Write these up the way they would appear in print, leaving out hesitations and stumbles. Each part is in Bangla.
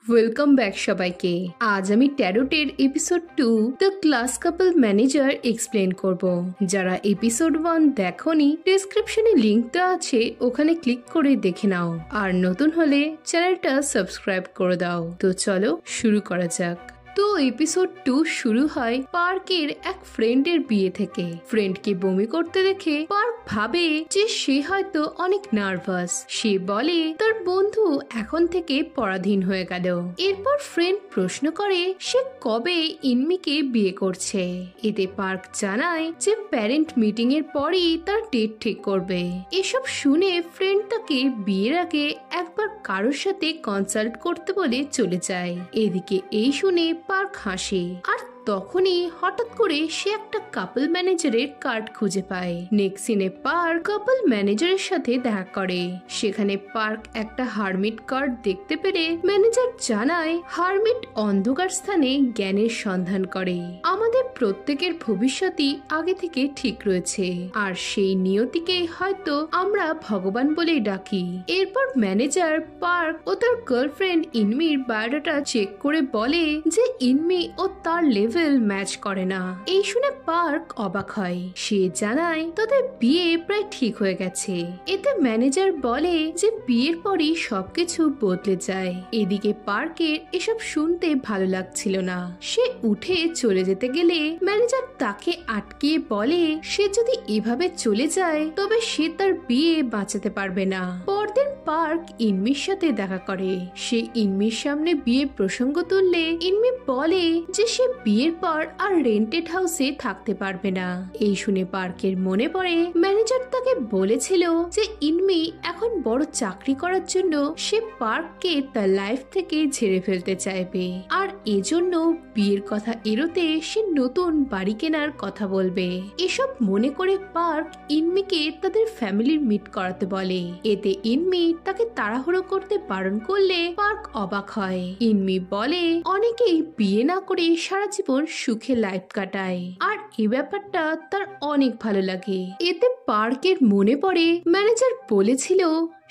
ওয়েলকাম ব্যাক সবাইকে। আজ আমি ট্যারোটের episode 2 the class couple manager explain করব। যারা এপিসোড 1 দেখোনি, ডেসক্রিপশনে লিংক দেওয়া আছে, ওখানে ক্লিক করে দেখে নাও। আর নতুন হলে চ্যানেলটা সাবস্ক্রাইব করে দাও। তো চলো শুরু করা যাক। তো এপিসোড 2 শুরু হয় পার্কের এক ফ্রেন্ডের বিয়ে থেকে। ফ্রেন্ডকে বমি করতে দেখে পার্ক ভাবে যে সে হয়তো অনেক নার্ভাস। সে বলে তার বন্ধু এখন থেকে পরাধীন হয়ে গেল। এরপর ফ্রেন্ড প্রশ্ন করে সে কবে ইনমিকে বিয়ে করছে। এতে পার্ক জানায় যে প্যারেন্ট মিটিং এর পরই তার ডেট ঠিক করবে। এসব শুনে ফ্রেন্ড তাকে বিয়ের আগে একবার কারোর সাথে কনসাল্ট করতে বলে চলে যায়। এদিকে এই শুনে পার্ক হাসে। আর তখনই হঠাৎ করে সে একটা কাপল ম্যানেজারের কার্ড খুঁজে পায়। নেক্সট সিনে পার্ক কাপল ম্যানেজারের সাথে দেখা করে। সেখানে পার্ক একটা হারমিট কার্ড দেখতে পেরে ম্যানেজার জানায় হারমিট অন্ধকার স্থানে জ্ঞানের সন্ধান করে। আমাদের প্রত্যেকের ভবিষ্যৎই আগে থেকে ঠিক রয়েছে, আর সেই নিয়তিকে হয়তো আমরা ভগবান বলেই ডাকি। এরপর ম্যানেজার পার্ক ও তার গার্লফ্রেন্ড ইনমির বায়োডাটা চেক করে বলে যে ইনমি ও তার লেভেল ম্যাচ করে না। এই শুনে পার্ক অবাক হয়। সে জানায় তাদের বিয়ে প্রায় ঠিক হয়ে গেছে। এতে ম্যানেজার বলে যে বিয়ের পরই সবকিছু বদলে যায়। এদিকে পার্কের এসব শুনতে ভালো লাগছিল না। সে উঠে চলে যেতে গেলে ম্যানেজার তাকে আটকিয়ে বলে সে যদি এভাবে চলে যায় তবে সে তার বিয়ে বাঁচাতে পারবে না। পরদিন পার্ক ইনমির সাথে দেখা করে। সে ইনমির সামনে বিয়ের প্রসঙ্গ তুললে ইনমি বলে যে সে বিয়ের পর আর রেন্টেড হাউসে থাকতে পারবে না। এই শুনে পার্কের মনে পড়ে ম্যানেজার তাকে বলেছিল যে ইনমি এখন বড় চাকরি করার জন্য সে পার্ককে তার লাইফ থেকে ঝেড়ে ফেলতে চাইবে, আর এজন্য বিয়ের কথা এড়োতে সে নতুন বাড়ি কেনার কথা বলবে। এসব মনে করে পার্ক ইনমিকে তাদের ফ্যামিলির মিট করাতে বলে। এতে ইনমি তাকে তাড়াহুড়ো করতে বারণ করলে পার্ক অবাক হয়। ইনমি বলে অনেকেই বিয়ে না করে সারা জীবন সুখে লাইফ কাটায়, আর এই ব্যাপারটা তার অনেক ভালো লাগে। এতে পার্কের মনে পড়ে ম্যানেজার বলেছিল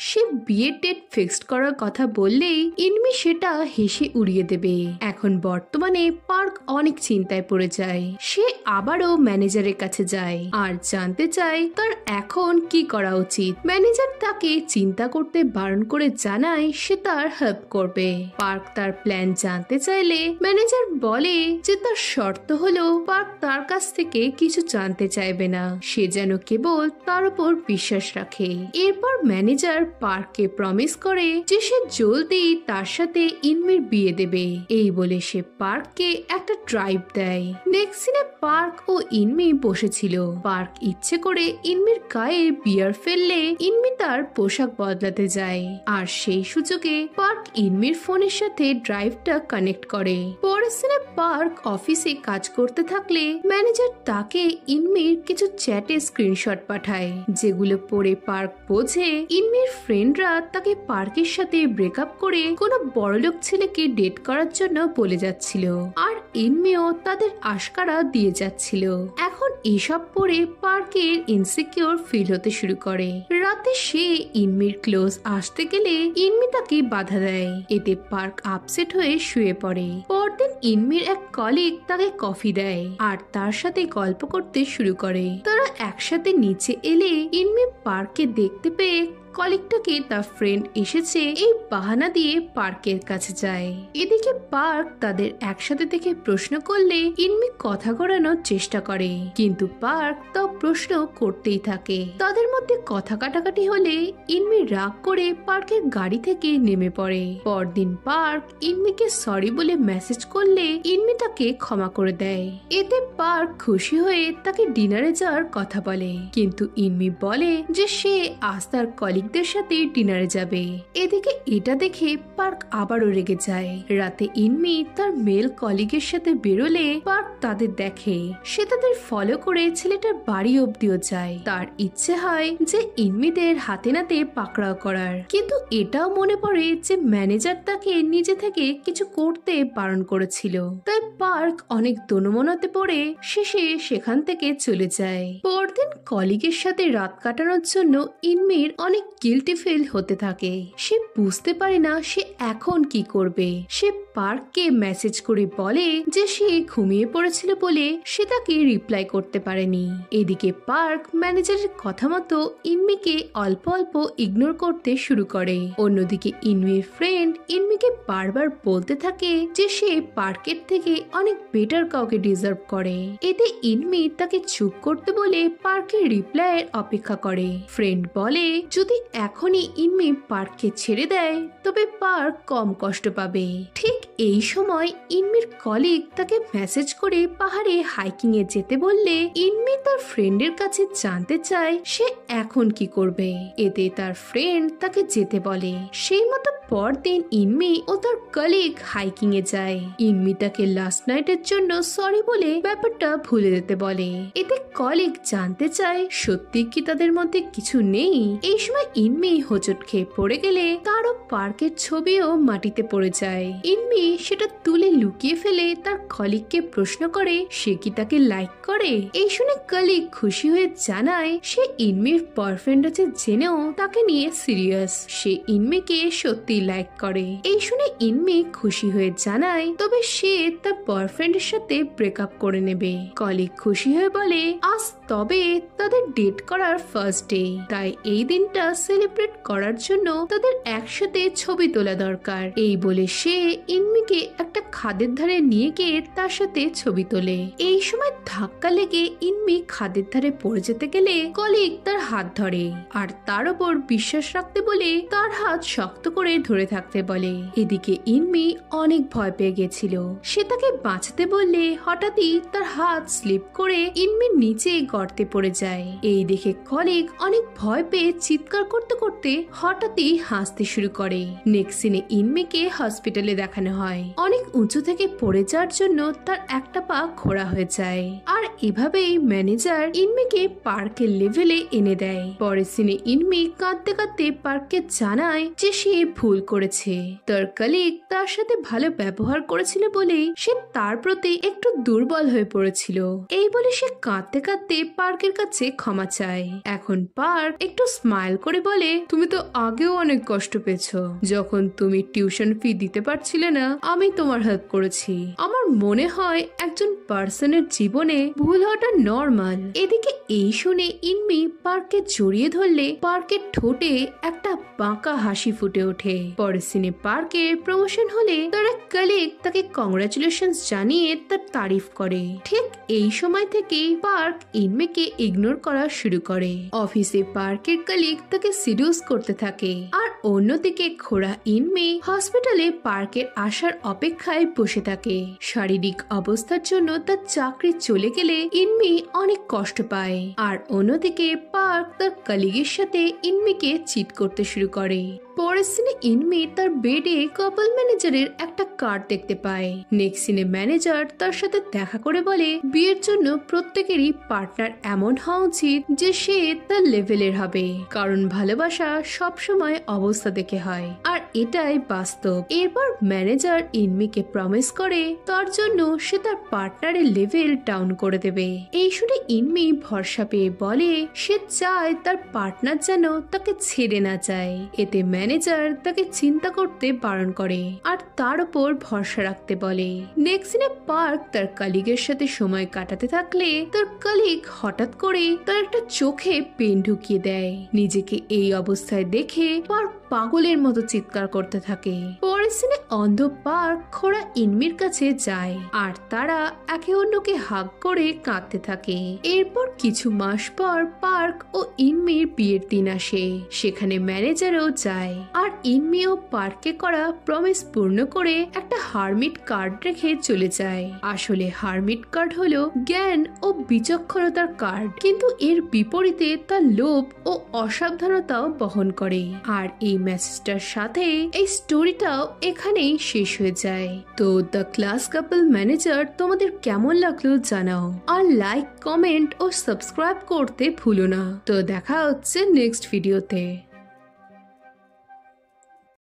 সে বিয়ের ডেট ফিক্সড করার কথা বললেই ইনমি সেটা হেসে উড়িয়ে দেবে। এখন বর্তমানে পার্ক অনেক চিন্তায় পড়ে যায়। সে আবারও ম্যানেজারের কাছে যায় আর জানতে চায় তার এখন কি করা উচিত। ম্যানেজার তাকে চিন্তা করতে বারণ করে জানায় সে তার হেল্প করবে। পার্ক তার প্ল্যান জানতে চাইলে ম্যানেজার বলে যে তার শর্ত হলো পার্ক তার কাছ থেকে কিছু জানতে চাইবে না, সে যেন কেবল তার উপর বিশ্বাস রাখে। এরপর ম্যানেজার পার্ককে প্রমিস করে যে সে জলদি তার সাথে ইনমির বিয়ে দেবে। এই বলে সে পার্ককে একটা ড্রাইভ দেয়। নেক্সট সিনে পার্ক ও ইনমি বসেছিল। পার্ক ইচ্ছে করে ইনমির গায়ে বিয়ার ফেললে ইনমি তার পোশাক বদলাতে যায়, আর সেই সুযোগে পার্ক ইনমির ফোনের সাথে ড্রাইভটা কানেক্ট করে। পরের সিনে পার্ক অফিসে কাজ করতে থাকলে ম্যানেজার তাকে ইনমির কিছু চ্যাটে স্ক্রিনশট পাঠায়, যেগুলো পড়ে পার্ক বোঝে ইনমির ফ্রেন্ডরা তাকে পার্কের সাথে ব্রেকআপ করে কোনো বড়লোক ছেলেকে ডেট করার জন্য বলে যাচ্ছিল, আর ইনমিও তাদের আশকারা দিয়ে যাচ্ছিল। এখন এসব পড়ে পার্কের ইনসিকিউর ফিল হতে শুরু করে। রাতে সে ইনমির ক্লোজ আসতে গেলে ইনমি তাকে বাধা দেয়। এতে পার্ক আপসেট হয়ে শুয়ে পড়ে। পরদিন ইনমির এক কলিগ তাকে কফি দেয় আর তার সাথে গল্প করতে শুরু করে। তারা একসাথে নিচে এলে ইনমি পার্ককে দেখতে পেয়ে কলিগটাকে তার ফ্রেন্ড এসেছে এই বাহানা দিয়ে পার্কের কাছে যায়। এদিকে পার্ক তাদের একসাথে দেখে প্রশ্ন করলে ইনমি কথা ঘোরানোর চেষ্টা করে, কিন্তু পার্ক তা প্রশ্ন করতেই থাকে। তাদের মধ্যে কথা কাটাকাটি হলে ইনমি রাগ করে পার্কের গাড়ি থেকে নেমে পড়ে। পরদিন পার্ক ইনমিকে সরি বলে মেসেজ করলে ইনমি তাকে ক্ষমা করে দেয়। এতে পার্ক খুশি হয়ে তাকে ডিনারে যাওয়ার কথা বলে, কিন্তু ইনমি বলে যে সে আজ তার কলিগ সাথে ডিনারে যাবে। এদিকে এটা দেখে পার্ক আবারও রেগে যায়। রাতে ইনমি তার মেল কলিগের সাথে বেরোলে পার্ক তাদের দেখে। সে তাদের ফলো করে ছেলেটার বাড়ি অব্দিও যায়। তার ইচ্ছে হয় যে ইনমিদের হাতে নাতে পাকড়াও করার, কিন্তু এটাও মনে পড়ে যে ম্যানেজার তাকে নিজে থেকে কিছু করতে বারণ করেছিল। তাই পার্ক অনেক দোনমনাতে পড়ে শেষে সেখান থেকে চলে যায়। পরদিন কলিগের সাথে রাত কাটানোর জন্য ইনমির অনেক গিল্টি ফিল হতে থাকে। সে বুঝতে পারে না সে এখন কি করবে। সে পার্ককে মেসেজ করে বলে যে সে ঘুমিয়ে পড়েছিল বলে সে তাকে রিপ্লাই করতে পারেনি। এদিকে পার্ক ম্যানেজারের কথা মতো ইনমিকে অল্প অল্প ইগনোর করতে শুরু করে। অন্যদিকে ইনমির ফ্রেন্ড ইনমিকে বারবার বলতে থাকে যে সে পার্কের থেকে অনেক বেটার কাউকে ডিজার্ভ করে। এতে ইনমি তাকে চুপ করতে বলে পার্কের রিপ্লাইয়ের অপেক্ষা করে। ফ্রেন্ড বলে যদি এখনই ইনমি পার্ককে ছেড়ে দেয় তবে পার্ক কম কষ্ট পাবে। ঠিক এই সময় ইনমির কলিগ তাকে মেসেজ করে পাহাড়ে হাইকিং এ যেতে বললে ইনমি তার ফ্রেন্ডের কাছে জানতে চায় সে এখন কি করবে। এতে তার ফ্রেন্ড তাকে যেতে বলে। সেই মতো পরদিন ইনমি ও তার কলিগ হাইকিং এ যায়। ইনমি তাকে লাস্ট নাইটের জন্য সরি বলে ব্যাপারটা ভুলে যেতে বলে। এতে কলিগ জানতে চায় সত্যি কি তাদের মধ্যে কিছু নেই। এই সময় ইনমি হোঁচট খেয়ে পড়ে গেলে তারও পার্কের ছবিও মাটিতে পড়ে যায়। ইনমি সেটা তুলে লুকিয়ে ফেলে তার কলিগকে প্রশ্ন করে সে কি তাকে লাইক করে। এই শুনে কলিগ খুশি হয়ে জানায় সে ইনমির বয়ফ্রেন্ড আছে জেনেও তাকে নিয়ে সিরিয়াস। সে ইনমিকে সত্যি লাইক করে। এই শুনে ইনমি খুশি হয়ে জানায় তবে সে তার বয়ফ্রেন্ডের সাথে ব্রেকআপ করে নেবে। কলিগ খুশি হয়ে বলে আজ তবে তাদের ডেট করার ফার্স্ট ডে, তাই এই দিনটা সেলিব্রেট করার জন্য তাদের একসাথে ছবি তোলা দরকার। এই বলে সে ইনমিকে একটা খাদের ধারে নিয়ে গিয়ে তার সাথে ছবি তোলে। এই সময় ধাক্কা লেগে ইনমি খাদের ধারে পড়ে যেতে গেলে কলিগ তার হাত ধরে আর তার উপর বিশ্বাস রাখতে বলে তার হাত শক্ত করে ধরে থাকতে বলে। এদিকে ইনমি অনেক ভয় পেয়ে গেছিল। সে তাকে বাঁচাতে বললে হঠাৎই তার হাত স্লিপ করে ইনমির নিচে গর্তে পড়ে যায়। এই দেখে কলিগ অনেক ভয় পেয়ে চিৎকার করতে করতে হঠাৎই হাসতে শুরু করে। নেক্সট সিনে ইনমিকে হসপিটালে দেখানো হয়। অনেক উঁচু থেকে পড়ে যাওয়ার জন্য তার একটা পা খোড়া হয়ে যায়। আর এভাবেই ম্যানেজার ইনমিকে পার্কের লেভেলে এনে দেয়। পরের সিনে ইনমি কাঁদতে কাঁদতে পার্ককে জানায় যে সে ভুল করেছে। তার কলিগ তার সাথে ভালো ব্যবহার করেছিল বলে সে তার প্রতি একটু দুর্বল হয়ে পড়েছিল। এই বলে সে কাঁদতে কাঁদতে পার্কের কাছে ক্ষমা চায়। এখন পার্ক একটু স্মাইল করে বলে তুমি তো আগেও অনেক কষ্ট পেয়েছো। যখন তুমি টিউশন ফি দিতে পারছিলে না আমি তোমার হেল্প করেছি। আমার মনে হয় একজন পার্সনের জীবনে ভুল হওয়াটা নর্মাল। এদিকে এই শুনে ইনমি পার্ককে জড়িয়ে ধরলে পার্কের ঠোঁটে একটা বাঁকা হাসি ফুটে ওঠে। পরের সিনে পার্কের প্রমোশন হলে তার এক কলিগ তাকে কংগ্রাচুলেশন জানিয়ে তার তারিফ করে। ঠিক এই সময় থেকে পার্ক ইনমিকে ইগনোর করা শুরু করে। অফিসে পার্কের কলিগ তাকে সিডিউস করতে থাকে আর অন্যদিকে খোড়া ইনমি হসপিটালে পার্কের আসার অপেক্ষায় বসে থাকে। শারীরিক অবস্থার জন্য তার চাকরি চলে গেলে ইনমি অনেক কষ্ট পায়। আর অন্যদিকে পার্ক তার কলিগের সাথে ইনমিকে চিট করতে শুরু করে। পরের সিনে ইনমি তার বেডে কাপল ম্যানেজারের একটা কার্ড দেখতে পায়। নেক্সট সিনে ম্যানেজার তার সাথে দেখা করে বলে বিয়ের জন্য প্রত্যেকেরই পার্টনার এমন হওয়া উচিত যে সে তার লেভেলের হবে, কারণ ভালোবাসা সবসময় অবস্থা দেখে হয় আর এটাই বাস্তব। এরপর ম্যানেজার ইনমিকে প্রমিস করে তার জন্য সে তার পার্টনারের লেভেল ডাউন করে দেবে। এই শুনে ইনমি ভরসা পেয়ে বলে সে চায় তার পার্টনার যেন তাকে ছেড়ে না যায়। এতে ম্যানেজার তাকে চিন্তা করতে বারণ করে আর তার উপর ভরসা রাখতে বলে। নেক্সট সিনে পার্ক তার কলিগের সাথে সময় কাটাতে থাকলে তার কলিগ হঠাৎ করে তার একটা চোখে পেন ঢুকিয়ে দেয়। নিজেকে এই অবস্থায় দেখে পার্ক পাগলের মতো চিৎকার করতে থাকে। পরের সিনে অন্ধ পার্ক খোড়া ইনমির কাছে যায় আর তারা একে অন্যকে হাগ করে কাঁদতে থাকে। এরপর কিছু মাস পর পার্ক ও ইনমির বিয়ের দিন আসে। সেখানে ম্যানেজারও যায় আর ইনমি ও পার্কে করা প্রমিস পূর্ণ করে একটা হারমিট কার্ড রেখে চলে যায়। আসলে হারমিট কার্ড হলো জ্ঞান ও বিচক্ষণতার কার্ড, কিন্তু এর বিপরীতে তার লোভ ও অসাবধানতাও বহন করে। আর এই মেসেজটার সাথে এই স্টোরিটাও এখানেই শেষ হয়ে যায়। তো দ্য ক্লাস কাপল ম্যানেজার তোমাদের কেমন লাগলো জানাও, আর লাইক, কমেন্ট ও সাবস্ক্রাইব করতে ভুলো না। তো দেখা হচ্ছে নেক্সট ভিডিওতে।